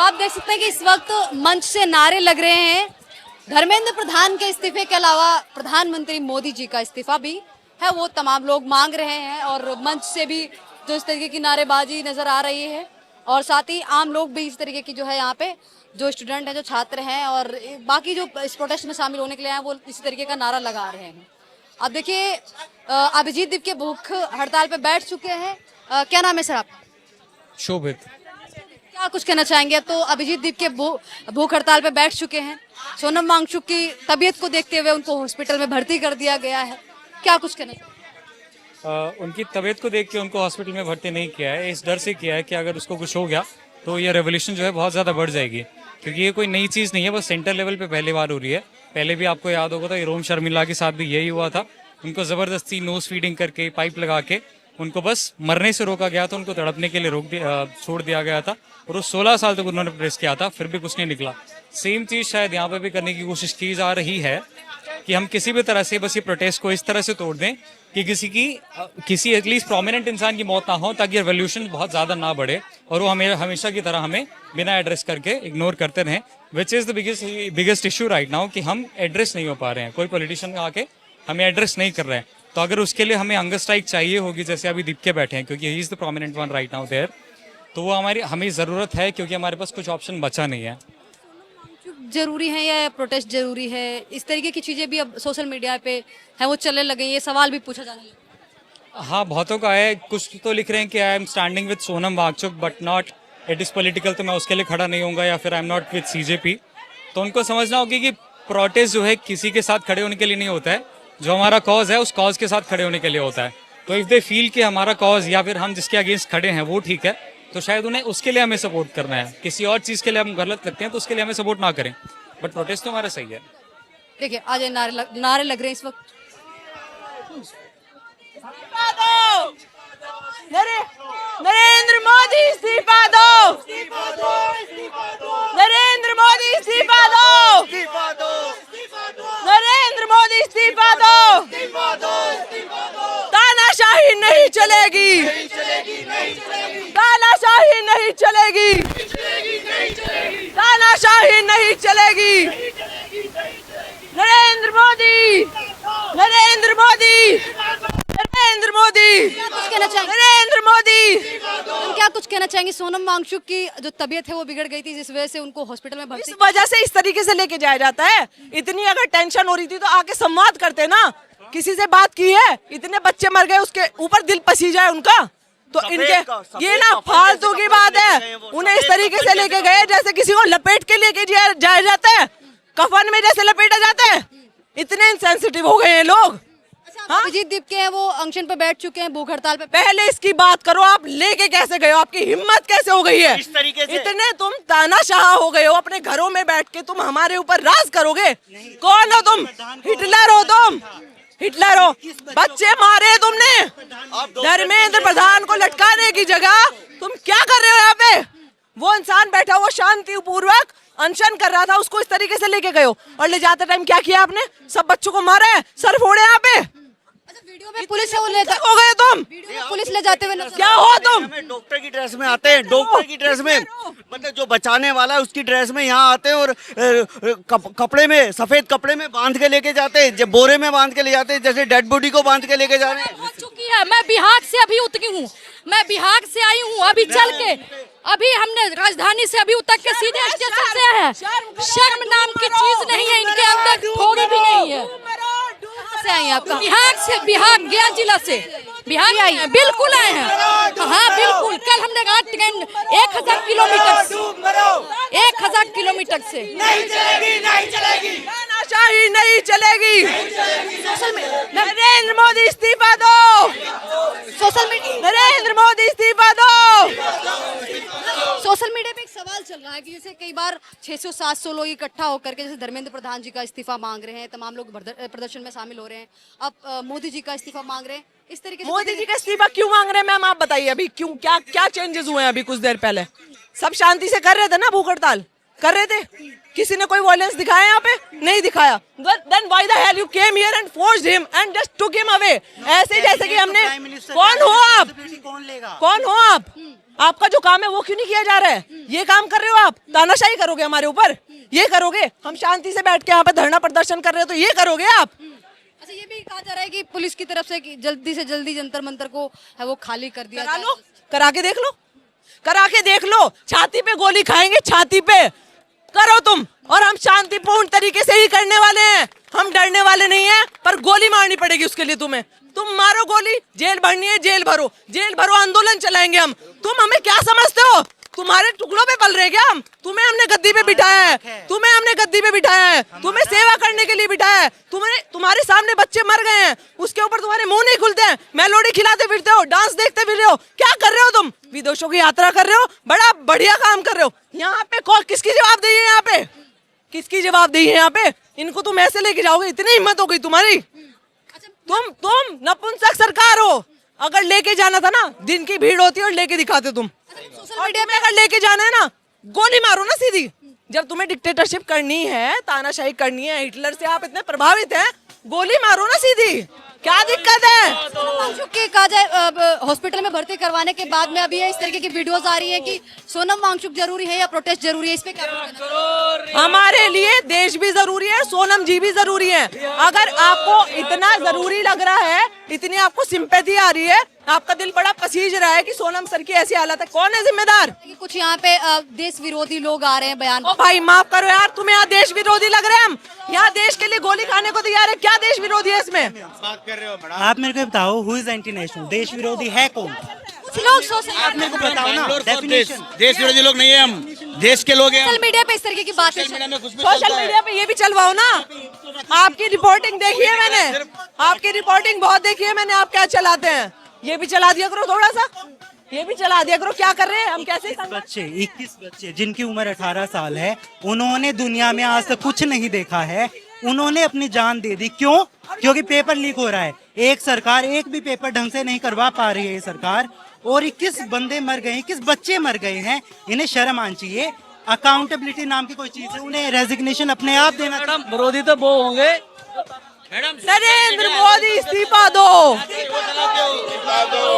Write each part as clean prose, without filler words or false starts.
आप देख सकते हैं कि इस वक्त मंच से नारे लग रहे हैं। धर्मेंद्र प्रधान के इस्तीफे के अलावा प्रधानमंत्री मोदी जी का इस्तीफा भी है, वो तमाम लोग मांग रहे हैं और मंच से भी जो इस तरीके की नारेबाजी नजर आ रही है और साथ ही आम लोग भी इस तरीके की जो है यहाँ पे जो स्टूडेंट हैं, जो छात्र हैं और बाकी जो इस प्रोटेस्ट में शामिल होने के लिए हैं वो इसी तरीके का नारा लगा रहे हैं। अब देखिए अभिजीत दीप के भूख हड़ताल पे बैठ चुके हैं। क्या नाम है सर आपका? शोभित। क्या कुछ कहना चाहेंगे? तो अभिजीत दीप के भूख हड़ताल पे बैठ चुके हैं। सोनम वांगचुक की तबीयत को देखते हुए उनको हॉस्पिटल में भर्ती कर दिया गया है। क्या कुछ कहना चाहेंगे? उनकी तबीयत को देख के उनको हॉस्पिटल में भर्ती नहीं किया है, इस डर से किया है कि अगर उसको कुछ हो गया तो ये रेवोल्यूशन जो है बहुत ज़्यादा बढ़ जाएगी, क्योंकि ये कोई नई चीज़ नहीं है, बस सेंटर लेवल पे पहली बार हो रही है। पहले भी आपको याद होगा तो रोम शर्मिला के साथ भी यही हुआ था। उनको ज़बरदस्ती नोज फीडिंग करके पाइप लगा के उनको बस मरने से रोका गया था, उनको तड़पने के लिए छोड़ दिया गया था और वो 16 साल तक उन्होंने प्रेस किया था, फिर भी कुछ नहीं निकला। सेम चीज़ शायद यहाँ पे भी करने की कोशिश की जा रही है कि हम किसी भी तरह से बस ये प्रोटेस्ट को इस तरह से तोड़ दें कि किसी एटलीस्ट प्रोमिनेंट इंसान की मौत ना हो, ताकि रेवोल्यूशन बहुत ज़्यादा ना बढ़े और वो हमें हमेशा की तरह हमें बिना एड्रेस करके इग्नोर करते रहें, which is the biggest issue right now कि हम एड्रेस नहीं हो पा रहे हैं। कोई पॉलिटिशियन आके हमें एड्रेस नहीं कर रहे हैं, तो अगर उसके लिए हमें हंगर स्ट्राइक चाहिए होगी, जैसे अभी दीप के बैठे हैं क्योंकि he is the prominent one right now there, तो वो हमें ज़रूरत है क्योंकि हमारे पास कुछ ऑप्शन बचा नहीं है। जरूरी है या प्रोटेस्ट जरूरी है? इस तरीके की चीजें भी अब सोशल मीडिया पे है वो चलने लगे, ये सवाल भी पूछा जाने लगा। हाँ, बहुतों का है। कुछ तो लिख रहे हैं कि I am standing with Sonam Wangchuk but not it is political, तो मैं उसके लिए खड़ा नहीं होऊंगा, या फिर I am not with CJP. तो उनको समझना होगा कि प्रोटेस्ट जो है किसी के साथ खड़े होने के लिए नहीं होता है, जो हमारा कॉज है उस कॉज के साथ खड़े होने के लिए होता है। तो इफ़ दे फील कि हमारा कॉज या फिर हम जिसके अगेंस्ट खड़े हैं वो ठीक है, तो शायद उन्हें उसके लिए हमें सपोर्ट करना है। किसी और चीज़ के लिए हम गलत लगते हैं तो उसके लिए हमें सपोर्ट ना करें, बट प्रोटेस्ट तो हमारा सही है। देखिए आज नारे लग रहे हैं इस वक्त। नरेंद्र मोदी इस्तीफा दो, नरेंद्र मोदी इस्तीफा दो, नरेंद्र मोदी इस्तीफा दो, तानाशाही नहीं चलेगी, तानाशाही नहीं चलेगी, तानाशाही नहीं चलेगी। नरेंद्र मोदी, नरेंद्र मोदी, नरेंद्र मोदी, कुछ कहना चाहेंगे? नरेंद्र मोदी। हम क्या कुछ कहना चाहेंगे? सोनम वांगचुक की जो तबीयत है वो बिगड़ गई थी, जिस वजह से उनको हॉस्पिटल में भर्ती। इस वजह से इस तरीके से लेके जाया जाता है। इतनी अगर टेंशन हो रही थी तो आके संवाद करते ना, किसी से बात की है? इतने बच्चे मर गए, उसके ऊपर दिल पसी जाए उनका, तो इनके ये ना फालतू की बात है। उन्हें इस तरीके से लेके गए जैसे किसी को लपेट के लेके जाया जाता है, कफन में जैसे लपेटा जाता है। इतने इनसेंसिटिव हो गए हैं लोग। हाँ? अभिजीत दीप के हैं वो अनशन पे बैठ चुके हैं, भूख हड़ताल पे। पहले इसकी बात करो, आप लेके कैसे गए हो? आपकी हिम्मत कैसे हो गई है? इस तरीके से इतने तुम तानाशाह हो गए हो, अपने घरों में बैठ के तुम हमारे ऊपर राज करोगे? कौन हो तुम? हिटलर हो तुम, हिटलर हो। बच्चे मारे तुमने, धर्मेंद्र प्रधान को लटकाने की जगह तुम क्या कर रहे हो यहाँ पे? वो इंसान बैठा हुआ शांति पूर्वक अनशन कर रहा था, उसको इस तरीके से लेके गए हो और ले जाते टाइम क्या किया आपने? सब बच्चों को मारा है, सर फोड़े यहाँ पे। वीडियो में पुलिस है वो ले हो गए तुम, वीडियो में पुलिस ले जाते हुए नजर। क्या हो तुम? डॉक्टर की ड्रेस में आते हैं, डॉक्टर की ड्रेस में, मतलब जो बचाने वाला है उसकी ड्रेस में यहाँ आते हैं और कपड़े में, सफेद कपड़े में बांध के लेके जाते हैं, जब बोरे में बांध के ले जाते हैं, जैसे डेड बॉडी को बांध के लेके जा रहे हैं। हो चुकी है। मैं बिहार से अभी उतरी हूँ, मैं बिहार से आई हूँ अभी चल के, अभी हमने राजधानी से अभी उतर के सीधे स्टेशन से आए हैं। शर्म नाम की चीज नहीं है इनके अंदर, थोड़ी भी नहीं है। से आई हैं आपका? बिहार से, बिहार गया जिला से बिहार आई हैं, बिल्कुल आए हैं। हाँ बिल्कुल, कल हमने रात ट्रेन 1000 किलोमीटर से, 1000 किलोमीटर से। नहीं चलेगी, नहीं चलेगी, तानाशाही नहीं चलेगी। नरेंद्र मोदी इस्तीफा दो, सोशल मीडिया, नरेंद्र मोदी इस्तीफा दो। सोशल मीडिया पे एक सवाल चल रहा है कि जैसे कई बार 600-700 लोग इकट्ठा होकर के जैसे धर्मेंद्र प्रधान जी का इस्तीफा मांग रहे हैं, तमाम लोग प्रदर्शन में शामिल हो रहे हैं, अब मोदी जी का इस्तीफा मांग रहे हैं, इस तरीके से मोदी जी का इस्तीफा क्यों मांग रहे हैं मैम? आप बताइए अभी क्यों, क्या क्या चेंजेस हुए हैं? अभी कुछ देर पहले सब शांति से कर रहे थे ना, भूख हड़ताल कर रहे थे, किसी ने कोई वायलेंस दिखाया यहाँ पे? नहीं दिखाया। Then why the hell you came here and forced him and just took him away? ऐसे जैसे कि हमने, कौन हो आप? कौन लेगा? कौन हो आप? आपका जो काम है वो क्यों नहीं किया जा रहा है? ये काम कर रहे हो आप, तानाशाही करोगे हमारे ऊपर, ये करोगे? हम शांति से बैठ के यहाँ पे धरना प्रदर्शन कर रहे हो तो ये करोगे आप? अच्छा, ये भी कहा जा रहा है कि पुलिस की तरफ से कि जल्दी से जल्दी जंतर मंतर को है वो खाली कर दिया करा जाए। लो, करा के देख लो, करा के देख लो। छाती पे गोली खाएंगे, छाती पे करो तुम। और हम शांतिपूर्ण तरीके से ही करने वाले हैं, हम डरने वाले नहीं हैं, पर गोली मारनी पड़ेगी उसके लिए तुम्हें। तुम मारो गोली, जेल भरनी है जेल भरो, जेल भरो, आंदोलन चलाएंगे हम। तुम हमें क्या समझते हो? तुम्हारे टुकड़ों पे पल रहे क्या हम? तुम्हें हमने गद्दी पे बिठाया है, तुम्हें हमने गद्दी पे बिठाया है, तुम्हें सेवा करने के लिए बिठाया है। तुम्हारे सामने बच्चे मर गए हैं, उसके ऊपर तुम्हारे मुंह नहीं खुलते हैं, मेलोडी खिलाते फिरते हो, डांस देखते फिर रहे हो। क्या कर रहे हो तुम? विदेशों की यात्रा कर रहे हो, बड़ा बढ़िया काम कर रहे हो। यहाँ पे किसकी जवाबदेही है? यहाँ पे किसकी जवाबदेही है? यहाँ पे इनको तुम ऐसे लेके जाओगे? इतनी हिम्मत हो गई तुम्हारी? तुम नपुंसक सरकार हो। अगर लेके जाना था ना, दिन की भीड़ होती है और लेके दिखाते तुम। सोशल मीडिया में अगर लेके जाना है ना, गोली मारो ना सीधी। जब तुम्हें डिक्टेटरशिप करनी है, तानाशाही करनी है, हिटलर से आप इतने प्रभावित हैं, गोली मारो ना सीधी। क्या दिक्कत है? वांगचुक के कहा जाए हॉस्पिटल में भर्ती करवाने के बाद में अभी इस तरीके की वीडियोस आ रही है कि सोनम वांगचुक जरूरी है या प्रोटेस्ट जरूरी है, इस पे क्या कहना? हमारे लिए देश भी जरूरी है, सोनम जी भी जरूरी है। अगर आपको इतना जरूरी लग रहा है, इतनी आपको सिंपैथी आ रही है, आपका दिल बड़ा पसीज रहा है कि सोनम सर की ऐसी हालत है, कौन है जिम्मेदार? कि कुछ यहाँ पे देश विरोधी लोग आ रहे हैं बयान। ओ भाई माफ करो यार, तुम्हें यहाँ देश विरोधी लग रहे हैं? हम यहाँ देश के लिए गोली खाने को तैयार है, क्या देश विरोधी है इसमें? आप मेरे को बताओ, हु इज एंटी नेशनल? देश विरोधी है कौन? कुछ लोग सोशल आप मेरे को बताओ ना डेफिनेशन। देश विरोधी लोग नहीं है हम, देश के लोग हैं। मीडिया पे इस तरीके की बातें सोशल मीडिया पे ये भी चलवाओ ना। आपकी रिपोर्टिंग देखी है मैंने, आपकी रिपोर्टिंग बहुत देखी है मैंने, आप क्या चलाते हैं। ये भी चला दिया करो थोड़ा सा, ये भी चला दिया करो। क्या कर रहे हैं हम? कैसे 21 बच्चे जिनकी उम्र 18 साल है, उन्होंने दुनिया में आज तक कुछ नहीं देखा है, उन्होंने अपनी जान दे दी। क्यों? क्योंकि पेपर लीक हो रहा है। एक सरकार एक भी पेपर ढंग से नहीं करवा पा रही है ये सरकार, और 21 बंदे मर गए, 21 बच्चे मर गए हैं। इन्हें शर्म आनी चाहिए। अकाउंटेबिलिटी नाम की कोई चीज है, उन्हें रेजिग्नेशन अपने आप देना। विरोधी तो वो होंगे। नरेंद्र मोदी इस्तीफा दो,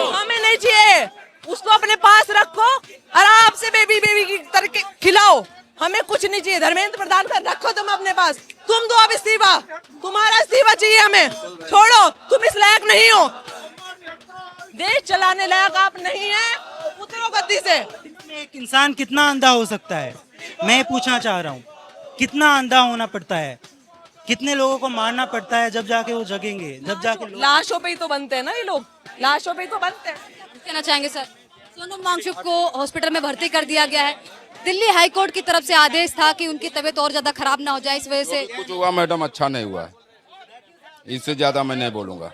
हमें नहीं चाहिए। उसको अपने पास रखो, आराम से बेबी की तरह खिलाओ, हमें कुछ नहीं चाहिए। धर्मेंद्र प्रधान का रखो तुम अपने पास, तुम दो अब इस्तीफा, तुम्हारा इस्तीफा चाहिए हमें। छोड़ो, तुम इस लायक नहीं हो, देश चलाने लायक आप नहीं है, उतरो गद्दी से। एक इंसान कितना अंधा हो सकता है? मैं पूछना चाह रहा हूँ, कितना अंधा होना पड़ता है? कितने लोगों को मारना पड़ता है जब जाके वो जगेंगे, जब जाके लाशों पे ही तो बनते हैं ना ये लोग, लाशों पे ही तो बनते हैं। कहना चाहेंगे सर? सोनम वांगचुक को हॉस्पिटल में भर्ती कर दिया गया है। दिल्ली हाई कोर्ट की तरफ से आदेश था कि उनकी तबीयत और ज्यादा खराब ना हो जाए, इस वजह से कुछ हुआ मैडम, अच्छा नहीं हुआ है, इससे ज्यादा मैं नहीं बोलूंगा।